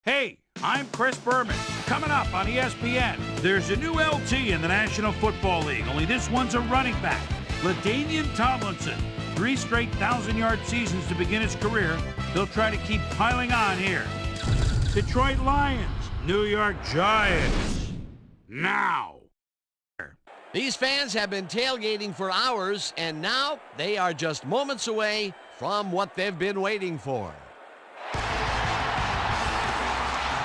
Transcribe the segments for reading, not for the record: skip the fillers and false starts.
Hey, I'm Chris Berman. Coming up on ESPN, there's a new LT in the National Football League, only this one's a running back. LaDainian Tomlinson, 3 straight 1,000-yard seasons to begin his career. He'll try to keep piling on here. Detroit Lions, New York Giants. Now. These fans have been tailgating for hours, and now they are just moments away from what they've been waiting for.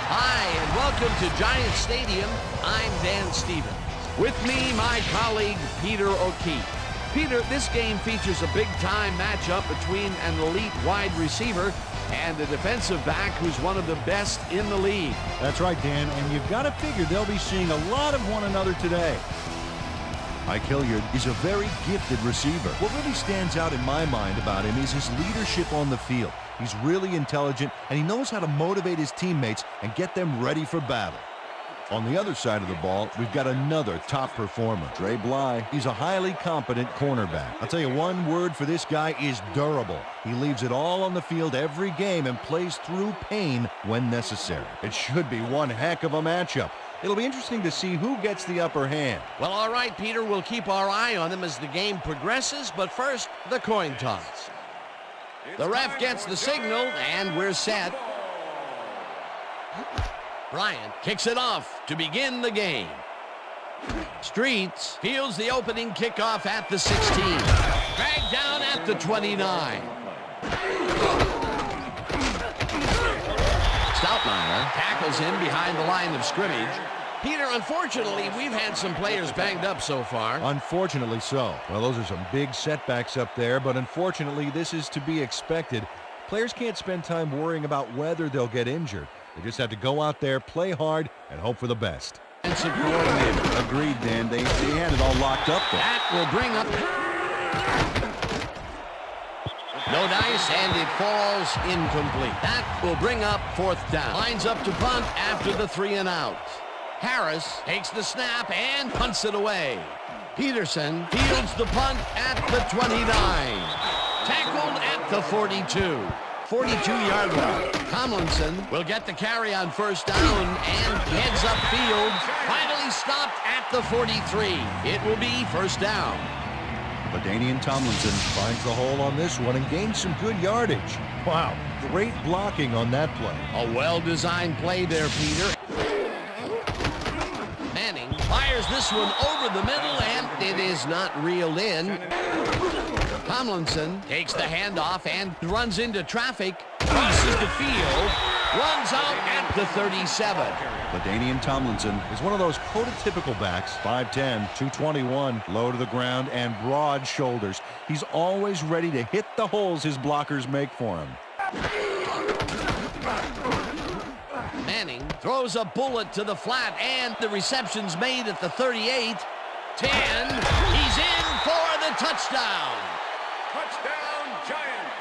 Hi, and welcome to Giant Stadium. I'm Dan Stevens. With me, my colleague, Peter O'Keefe. Peter, this game features a big-time matchup between an elite wide receiver and a defensive back who's one of the best in the league. That's right, Dan, and you've got to figure they'll be seeing a lot of one another today. Mike Hilliard is a very gifted receiver. What really stands out in my mind about him is his leadership on the field. He's really intelligent, and he knows how to motivate his teammates and get them ready for battle. On the other side of the ball, we've got another top performer, Dre Bly. He's a highly competent cornerback. I'll tell you, one word for this guy is durable. He leaves it all on the field every game and plays through pain when necessary. It should be one heck of a matchup. It'll be interesting to see who gets the upper hand. Well, all right, Peter, we'll keep our eye on them as the game progresses, but first, the coin toss. The ref gets the signal, and we're set. Bryant kicks it off to begin the game. Streets fields the opening kickoff at the 16. Dragged down at the 29. Stoutmire tackles him behind the line of scrimmage. Peter, unfortunately, we've had some players banged up so far. Unfortunately so. Well, those are some big setbacks up there, but unfortunately, this is to be expected. Players can't spend time worrying about whether they'll get injured. They just have to go out there, play hard, and hope for the best. Agreed, Dan. They had it all locked up there. That will bring up... No dice, and it falls incomplete. That will bring up 4th down. Lines up to punt after the 3 and out. Harris takes the snap and punts it away. Peterson fields the punt at the 29. Tackled at the 42. 42-yard line. Tomlinson will get the carry on 1st down and heads upfield. Finally stopped at the 43. It will be 1st down. LaDainian Tomlinson finds the hole on this one and gains some good yardage. Wow, great blocking on that play. A well-designed play there, Peter. Manning fires this one over the middle, and it is not reeled in. Tomlinson takes the handoff and runs into traffic, crosses the field, runs out at the 37. LaDainian Tomlinson is one of those prototypical backs, 5'10", 221, low to the ground, and broad shoulders. He's always ready to hit the holes his blockers make for him. Manning throws a bullet to the flat, and the reception's made at the 38. 10. He's in for the touchdown. Touchdown, Giants!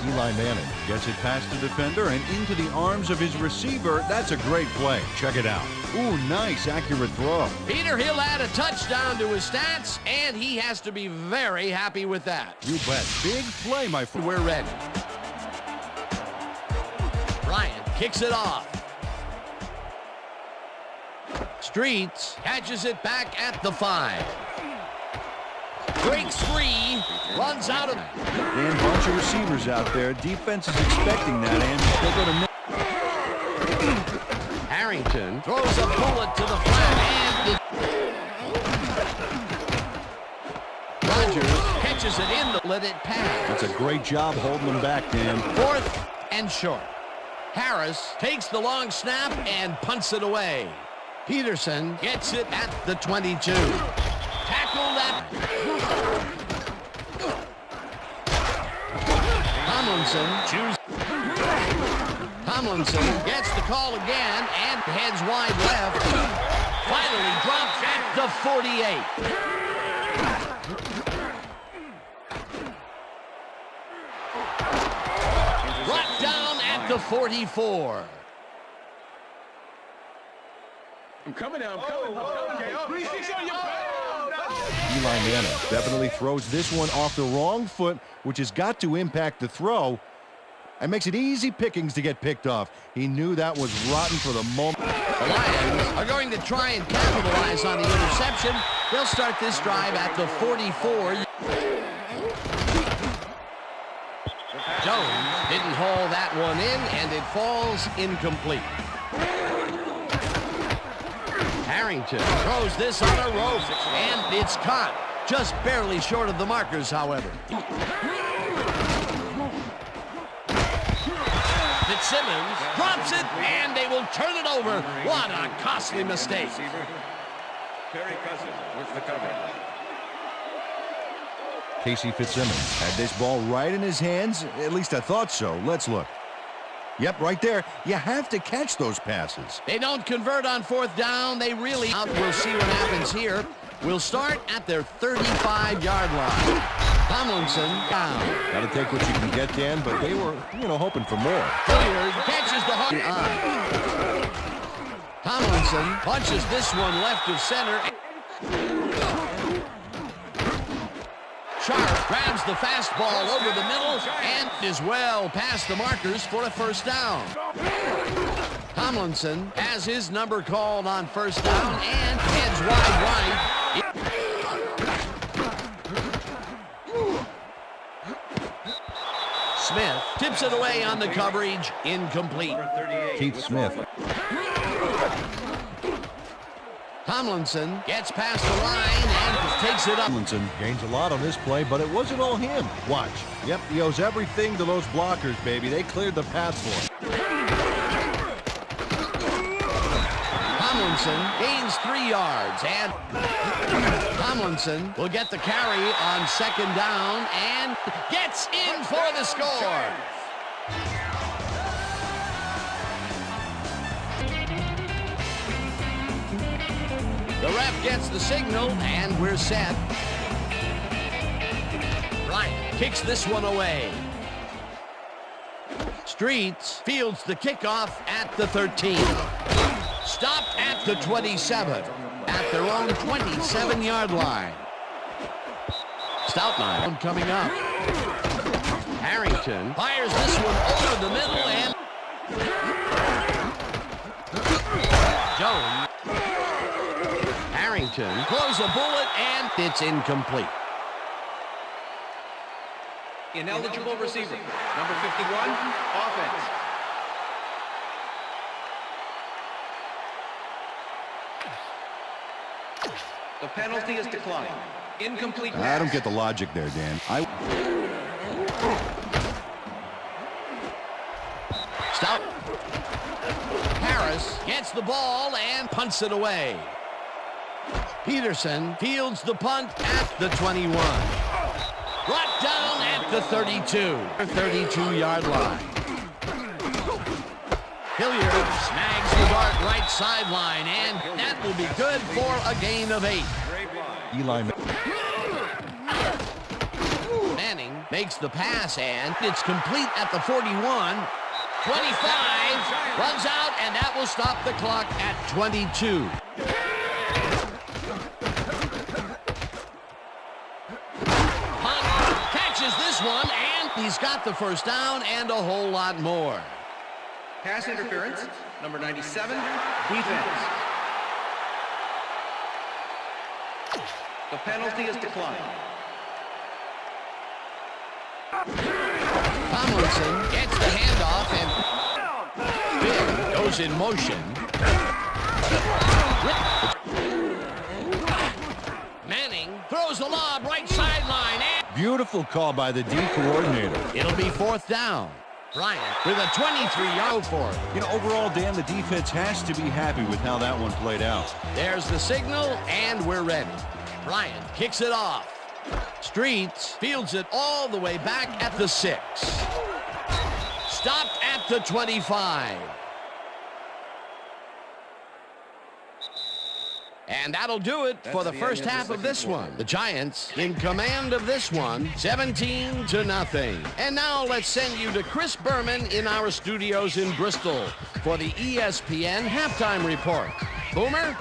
Eli Manning gets it past the defender and into the arms of his receiver. That's a great play. Check it out. Ooh, nice, accurate throw. Peter, he'll add a touchdown to his stats, and he has to be very happy with that. You bet. Big play, my friend. We're ready. Bryant kicks it off. Streets catches it back at the 5. Breaks free, runs out of... Dan, bunch of receivers out there. Defense is expecting that, and they're going to... Harrington throws a bullet to the flat, and Rodgers catches it in the let it pass. That's a great job holding them back, Dan. 4th and short. Harris takes the long snap and punts it away. Peterson gets it at the 22. Tackled at... Tomlinson gets the call again and heads wide left. Finally drops at the 48. Brought down at the 44. I'm coming now. I'm coming. Okay. 3-6 on your Eli Manning definitely throws this one off the wrong foot, which has got to impact the throw and makes it easy pickings to get picked off. He knew that was rotten for the moment. The Lions are going to try and capitalize on the interception. They'll start this drive at the 44. Jones didn't haul that one in, and it falls incomplete. Harrington throws this on a rope, and it's caught. Just barely short of the markers, however. Fitzsimmons drops it, and they will turn it over. What a costly mistake. Perry Cousins with the cover. Casey Fitzsimmons had this ball right in his hands. At least I thought so. Let's look. Yep, right there. You have to catch those passes. They don't convert on fourth down. They really... We'll see what happens here. We'll start at their 35-yard line. Tomlinson down. Got to take what you can get, Dan, but they were, hoping for more. Hilliard catches the hook. Tomlinson punches this one left of center. Sharp grabs the fastball over the middle and is well past the markers for a first down. Tomlinson has his number called on first down and heads wide right. Smith tips it away on the coverage. Incomplete. Keith Smith. Tomlinson gets past the line and takes it up. Tomlinson gains a lot on this play, but it wasn't all him. Watch. Yep, he owes everything to those blockers, baby. They cleared the path for him. Tomlinson gains 3 yards, and Tomlinson will get the carry on second down and gets in for the score. The ref gets the signal, and we're set. Bryant kicks this one away. Streets fields the kickoff at the 13. Stopped at the 27. At their own 27-yard line. Stoutline coming up. Harrington fires this one over the middle, and Jones. Harrington throws a bullet, and it's incomplete. Ineligible receiver. Number 51, offense. The penalty is declined. Incomplete pass. I don't get the logic there, Dan. Stout. Harris gets the ball and punts it away. Peterson fields the punt at the 21. Brought down at the 32. 32-yard line. Hilliard snags the dart right sideline, and that will be good for a gain of 8. Eli Manning makes the pass, and it's complete at the 41. 25 runs out, and that will stop the clock at 22. Hunt catches this one, and he's got the first down and a whole lot more. Pass interference. Number 97, defense. The penalty is declined. Tomlinson gets the handoff, and Bill goes in motion. Manning throws a lob right sideline, and Beautiful call by the D coordinator. it'll be fourth down. Bryant with a 23-yard for it. Overall, Dan, the defense has to be happy with how that one played out. There's the signal, and we're ready. Bryant kicks it off. Streets fields it all the way back at the 6. Stopped at the 25. And that'll do it for the first half of this one. The Giants in command of this one, 17-0. And now let's send you to Chris Berman in our studios in Bristol for the ESPN Halftime Report. Boomer.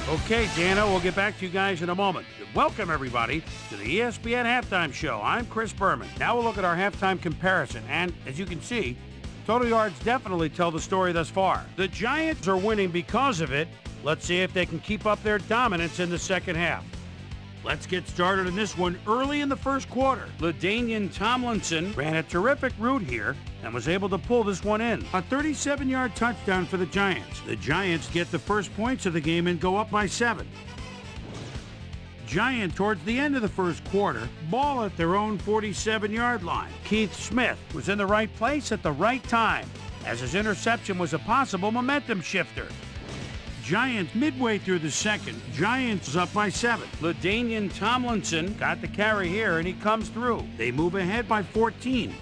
Okay, Dano, we'll get back to you guys in a moment. Welcome, everybody, to the ESPN Halftime Show. I'm Chris Berman. Now we'll look at our halftime comparison, and as you can see, total yards definitely tell the story thus far. The Giants are winning because of it. Let's see if they can keep up their dominance in the second half. Let's get started in this one early in the first quarter. LaDainian Tomlinson ran a terrific route here and was able to pull this one in. A 37-yard touchdown for the Giants. The Giants get the first points of the game and go up by 7. Giant towards the end of the first quarter, ball at their own 47-yard line. Keith Smith was in the right place at the right time, as his interception was a possible momentum shifter. Giants midway through the second. Giants up by 7. LaDainian Tomlinson got the carry here, and he comes through. They move ahead by 14.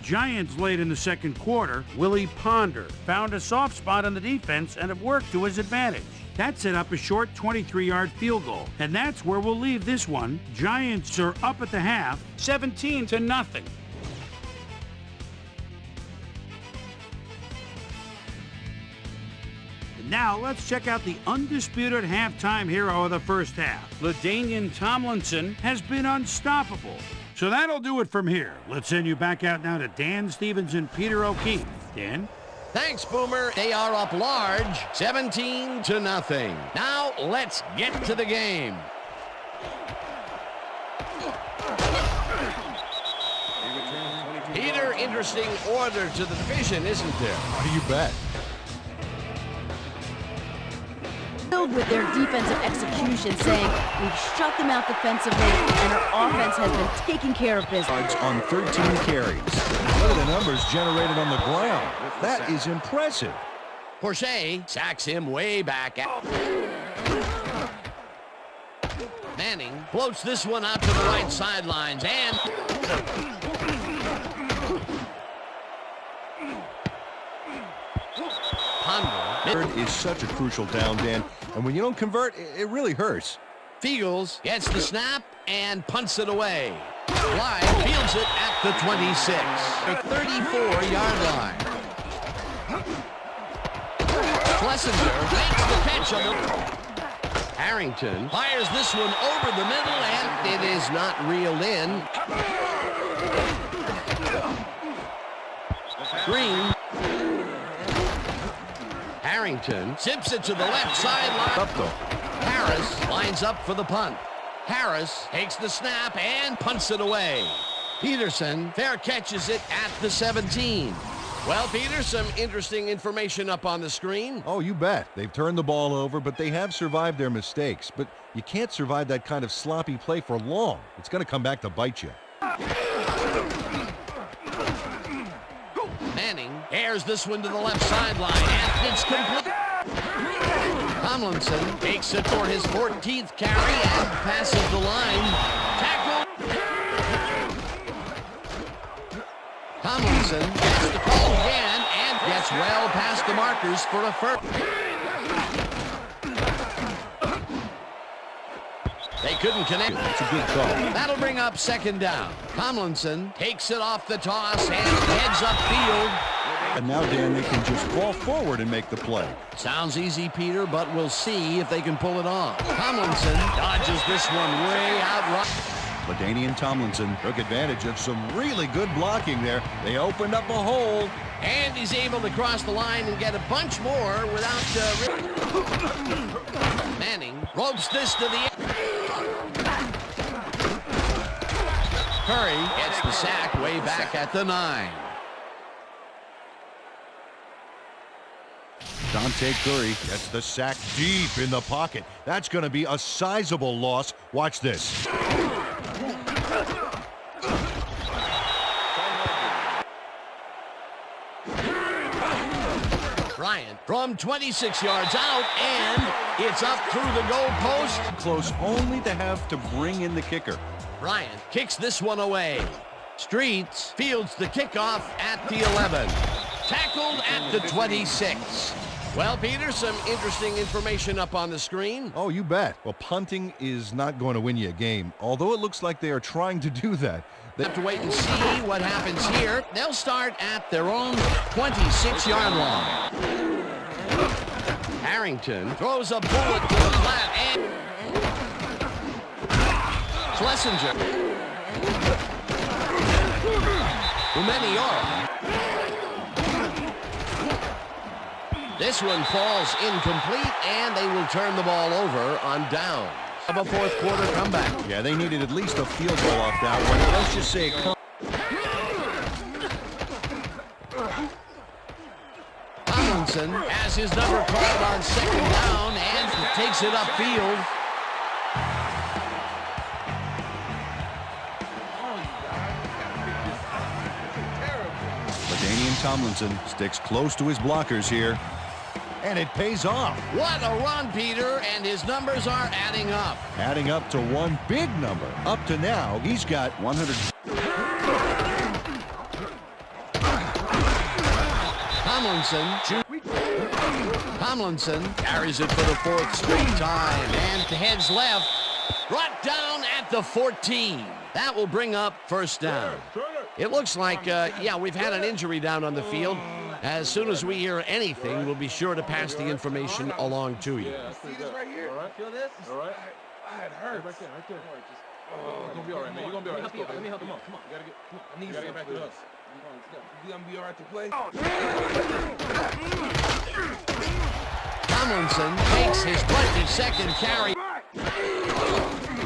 Giants late in the second quarter. Willie Ponder found a soft spot on the defense and it worked to his advantage. That set up a short 23-yard field goal, and that's where we'll leave this one. Giants are up at the half, 17-0. Now, let's check out the undisputed halftime hero of the first half. LaDainian Tomlinson has been unstoppable. So that'll do it from here. Let's send you back out now to Dan Stevens and Peter O'Keefe. Dan? Thanks, Boomer. They are up large, 17-0. Now, let's get to the game. Peter, interesting order to the division, isn't there? You bet. Filled with their defensive execution, saying we've shut them out defensively and our offense has been taking care of business. Yards on 13 carries. Look at the numbers generated on the ground. That is impressive. Porsche sacks him way back. Manning floats this one out to the right sidelines and Third is such a crucial down, Dan, and when you don't convert, it really hurts. Fields gets the snap and punts it away. Bly fields it at the 26, the 34-yard line. Schlesinger makes the catch on it. Harrington fires this one over the middle, and it is not reeled in. Green. Harrington zips it to the left sideline. Harris lines up for the punt. Harris takes the snap and punts it away. Peterson fair catches it at the 17. Well, Peter, some interesting information up on the screen. Oh, you bet. They've turned the ball over, but they have survived their mistakes. But you can't survive that kind of sloppy play for long. It's going to come back to bite you. Manning airs this one to the left sideline, and it's complete. Tomlinson takes it for his 14th carry and passes the line. Tackle. Tomlinson gets the call again and gets well past the markers for a first. They couldn't connect. It's a good call. That'll bring up second down. Tomlinson takes it off the toss and heads upfield. And now, Dan, they can just fall forward and make the play. Sounds easy, Peter, but we'll see if they can pull it off. Tomlinson dodges this one way out right. LaDainian Tomlinson took advantage of some really good blocking there. They opened up a hole. And he's able to cross the line and get a bunch more without... Manning ropes this to the... Curry gets the sack way back at the 9. Dante Curry gets the sack deep in the pocket. That's going to be a sizable loss. Watch this. Bryant from 26 yards out, and it's up through the goal post. Close only to have to bring in the kicker. Bryant kicks this one away. Streets fields the kickoff at the 11. Tackled at the 26. Well, Peter, some interesting information up on the screen. Oh, you bet. Well, punting is not going to win you a game, although it looks like they are trying to do that. They have to wait and see what happens here. They'll start at their own 26-yard line. Harrington throws a bullet to the flat, and Schlesinger. Umeniora. This one falls incomplete, and they will turn the ball over on downs. Of a fourth quarter comeback. Yeah, they needed at least a field goal off that one. Let's just say Tomlinson has his number called on second down and takes it upfield. LaDainian Tomlinson sticks close to his blockers here. And it pays off. What a run, Peter, and his numbers are adding up. Adding up to one big number. Up to now, he's got 100. Tomlinson carries it for the fourth straight time and heads left. Brought down at the 14. That will bring up first down. It looks like, yeah, we've had an injury down on the field. As soon as we hear anything, we'll be sure to pass the information along to you. See this right here? All right. Feel this? All right. It hurts. Right there. Oh, it's gonna be all right, man. You're gonna be all right. Let's go, baby. Let me help you. Come on. You gotta get. I need you to get back to us. You gonna be all right to play? Tomlinson takes his 22nd carry.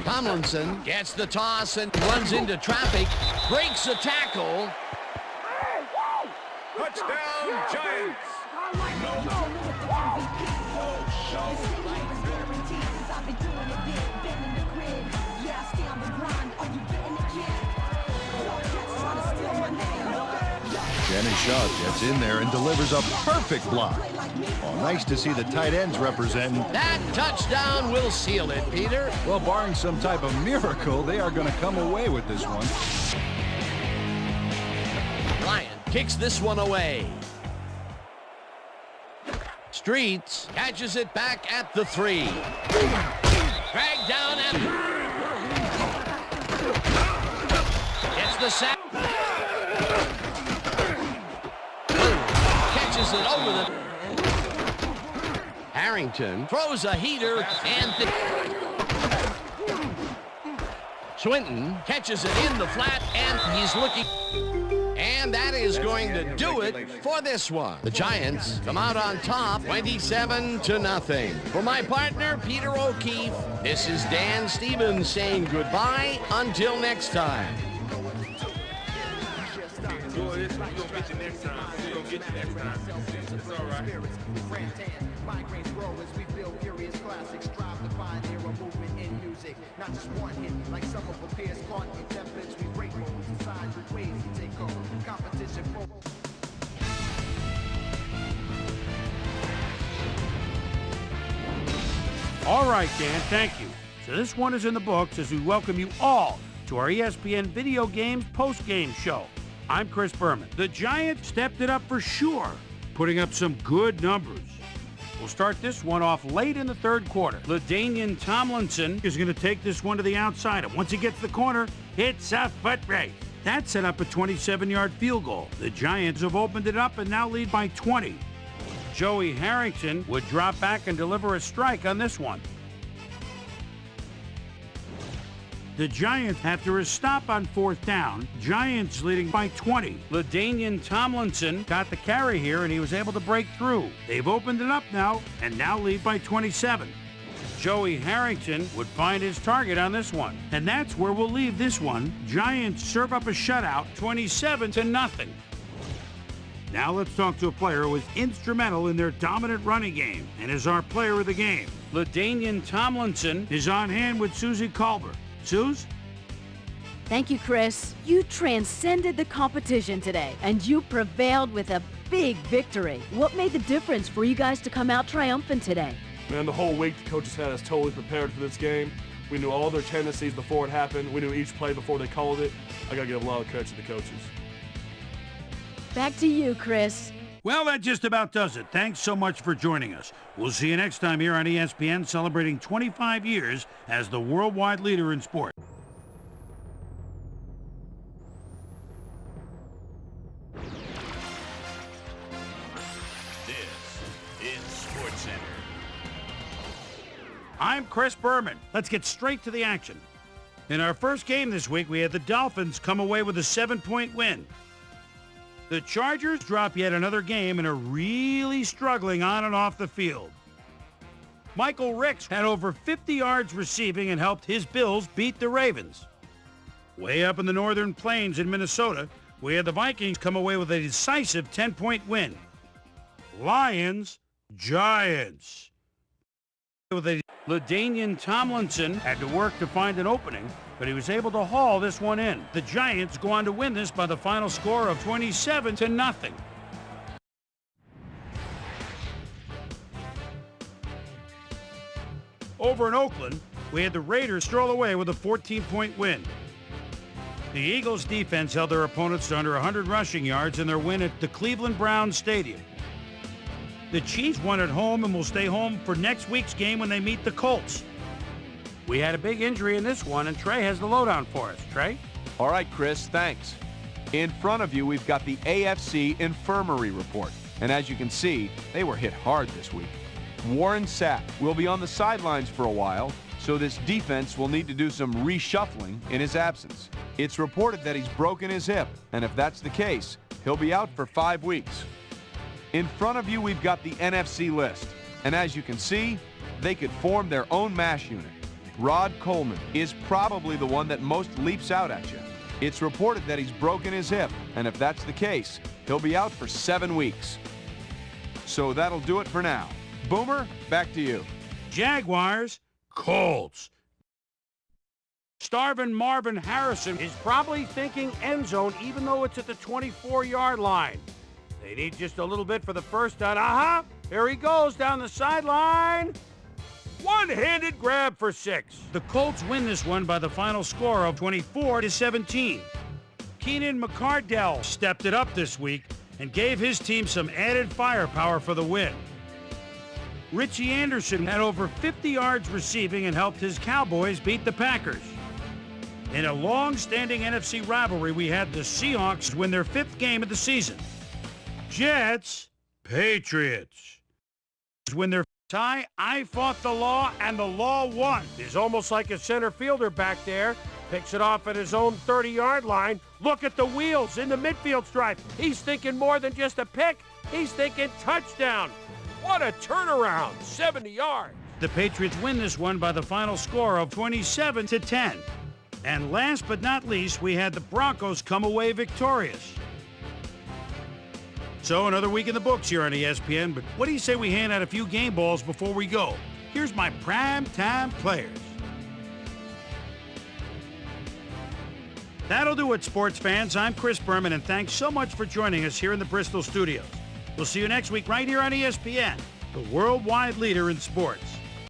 Tomlinson gets the toss and runs into traffic, breaks a tackle. Touchdown, Giants! Dennis Shaw gets in there and delivers a perfect block. Oh, nice to see the tight ends representing. That touchdown will seal it, Peter. Well, barring some type of miracle, they are going to come away with this one. Ryan kicks this one away. Streets catches it back at the 3. Dragged down and gets the sack. Catches it over the. Harrington throws a heater and Swinton catches it in the flat and he's looking. And that is going to do it for this one. The Giants come out on top, 27-0. For my partner, Peter O'Keefe, this is Dan Stevens saying goodbye until next time. Not just one hit, like some of the pairs caught in templates. We break rules, decide which ways we take over. Competition for. All right, Dan, thank you. So this one is in the books as we welcome you all to our ESPN Video Games Postgame show. I'm Chris Berman. The Giants stepped it up for sure, putting up some good numbers. We'll start this one off late in the third quarter. LaDainian Tomlinson is going to take this one to the outside, and once he gets the corner, it's a foot race. That set up a 27-yard field goal. The Giants have opened it up and now lead by 20. Joey Harrington would drop back and deliver a strike on this one. The Giants, after a stop on fourth down, Giants leading by 20. LaDainian Tomlinson got the carry here, and he was able to break through. They've opened it up now, and now lead by 27. Joey Harrington would find his target on this one. And that's where we'll leave this one. Giants serve up a shutout, 27-0. Now let's talk to a player who was instrumental in their dominant running game and is our player of the game. LaDainian Tomlinson is on hand with Susie Colbert. Suze? Thank you, Chris. You transcended the competition today, and you prevailed with a big victory. What made the difference for you guys to come out triumphant today? Man, the whole week the coaches had us totally prepared for this game. We knew all their tendencies before it happened. We knew each play before they called it. I got to give a lot of credit to the coaches. Back to you, Chris. Well, that just about does it. Thanks so much for joining us. We'll see you next time here on ESPN, celebrating 25 years as the worldwide leader in sport. I'm Chris Berman. Let's get straight to the action. In our first game this week, we had the Dolphins come away with a 7-point win. The Chargers drop yet another game and are really struggling on and off the field. Michael Ricks had over 50 yards receiving and helped his Bills beat the Ravens. Way up in the northern plains in Minnesota, we had the Vikings come away with a decisive 10-point win. Lions, Giants. LaDainian Tomlinson had to work to find an opening, but he was able to haul this one in. The Giants go on to win this by the final score of 27-0. Over in Oakland, we had the Raiders stroll away with a 14-point win. The Eagles' defense held their opponents to under 100 rushing yards in their win at the Cleveland Browns Stadium. The Chiefs won at home and will stay home for next week's game when they meet the Colts. We had a big injury in this one, and Trey has the lowdown for us. Trey? All right, Chris, thanks. In front of you, we've got the AFC Infirmary Report. And as you can see, they were hit hard this week. Warren Sapp will be on the sidelines for a while, so this defense will need to do some reshuffling in his absence. It's reported that he's broken his hip, and if that's the case, he'll be out for 5 weeks. In front of you, we've got the NFC list. And as you can see, they could form their own mash unit. Rod Coleman is probably the one that most leaps out at you. It's reported that he's broken his hip, and if that's the case, he'll be out for 7 weeks. So that'll do it for now. Boomer, back to you. Jaguars, Colts. Starvin' Marvin Harrison is probably thinking end zone even though it's at the 24-yard line. They need just a little bit for the first down. Aha! Here he goes down the sideline. One-handed grab for 6. The Colts win this one by the final score of 24-17. Keenan McCardell stepped it up this week and gave his team some added firepower for the win. Richie Anderson had over 50 yards receiving and helped his Cowboys beat the Packers. In a long-standing NFC rivalry, we had the Seahawks win their 5th game of the season. Jets, Patriots. Win their tie, I fought the law, and the law won. He's almost like a center fielder back there. Picks it off at his own 30-yard line. Look at the wheels in the midfield stripe. He's thinking more than just a pick. He's thinking touchdown. What a turnaround, 70 yards. The Patriots win this one by the final score of 27-10. And last but not least, we had the Broncos come away victorious. So another week in the books here on ESPN, but what do you say we hand out a few game balls before we go? Here's my primetime players. That'll do it, sports fans. I'm Chris Berman, and thanks so much for joining us here in the Bristol studios. We'll see you next week right here on ESPN, the worldwide leader in sports.